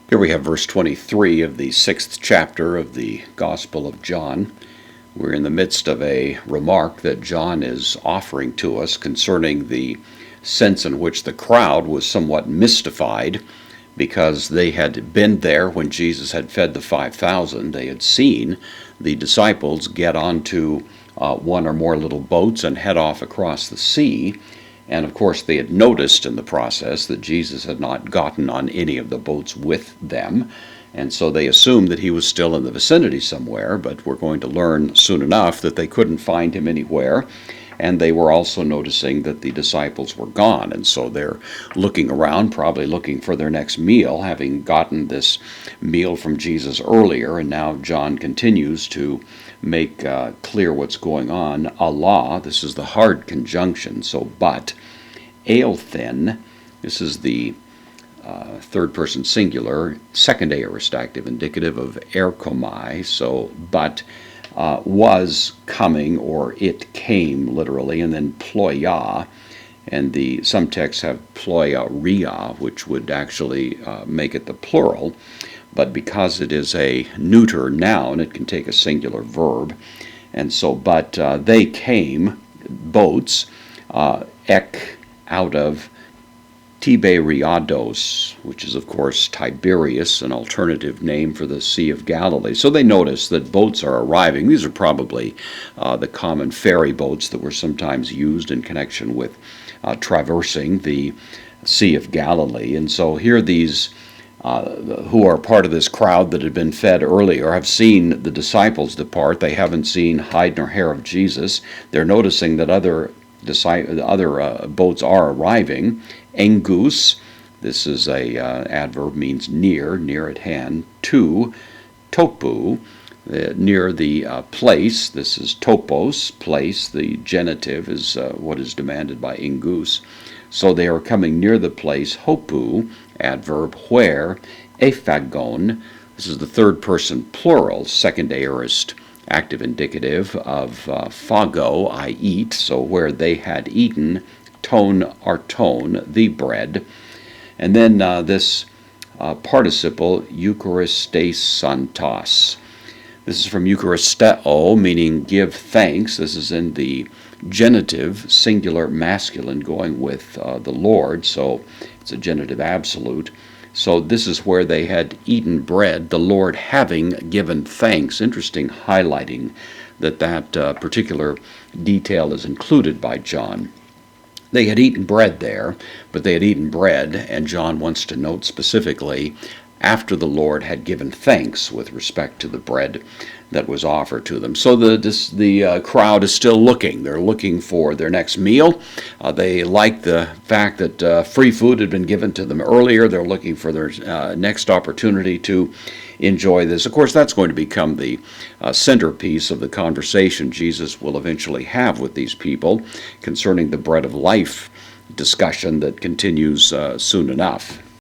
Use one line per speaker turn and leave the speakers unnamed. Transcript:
Here we have verse 23 of the 6th chapter of the Gospel of John. We're in the midst of a remark that John is offering to us concerning the sense in which the crowd was somewhat mystified because they had been there when Jesus had fed the 5,000. They had seen the disciples get onto one or more little boats and head off across the sea. And of course, they had noticed in the process that Jesus had not gotten on any of the boats with them. And so they assumed that he was still in the vicinity somewhere, but we're going to learn soon enough that they couldn't find him anywhere. And they were also noticing that the disciples were gone. And so they're looking around, probably looking for their next meal, having gotten this meal from Jesus earlier. And now John continues to make clear what's going on. Allah, this is the hard conjunction, so but. Eilthin, this is the third person singular, second aorist active indicative of erkomai, so but. Was coming, or it came literally, and then ploia, and some texts have ploiaria, which would actually make it the plural, but because it is a neuter noun, it can take a singular verb, and so, but they came, boats, ek, out of Tiberiados, which is, of course, Tiberias, an alternative name for the Sea of Galilee. So they notice that boats are arriving. These are probably the common ferry boats that were sometimes used in connection with traversing the Sea of Galilee. And so here these who are part of this crowd that had been fed earlier have seen the disciples depart. They haven't seen hide nor hair of Jesus. They're noticing that other boats are arriving. Engus, this is a adverb, means near at hand. To, topu, near the place. This is topos, place. The genitive is what is demanded by engus. So they are coming near the place. Hopu, adverb, where. Ephagon, this is the third person plural, second aorist active indicative of phago, I eat, so where they had eaten, ton, arton, the bread. And then this participle, eucharistesantos. This is from eucharisteo, meaning give thanks. This is in the genitive, singular masculine, going with the Lord, so it's a genitive absolute. So this is where they had eaten bread, the Lord having given thanks. Interesting highlighting that particular detail is included by John. They had eaten bread there, but they had eaten bread, and John wants to note specifically, after the Lord had given thanks with respect to the bread that was offered to them. So the crowd is still looking. They're looking for their next meal. They like the fact that free food had been given to them earlier. They're looking for their next opportunity to enjoy this. Of course, that's going to become the centerpiece of the conversation Jesus will eventually have with these people concerning the bread of life discussion that continues soon enough.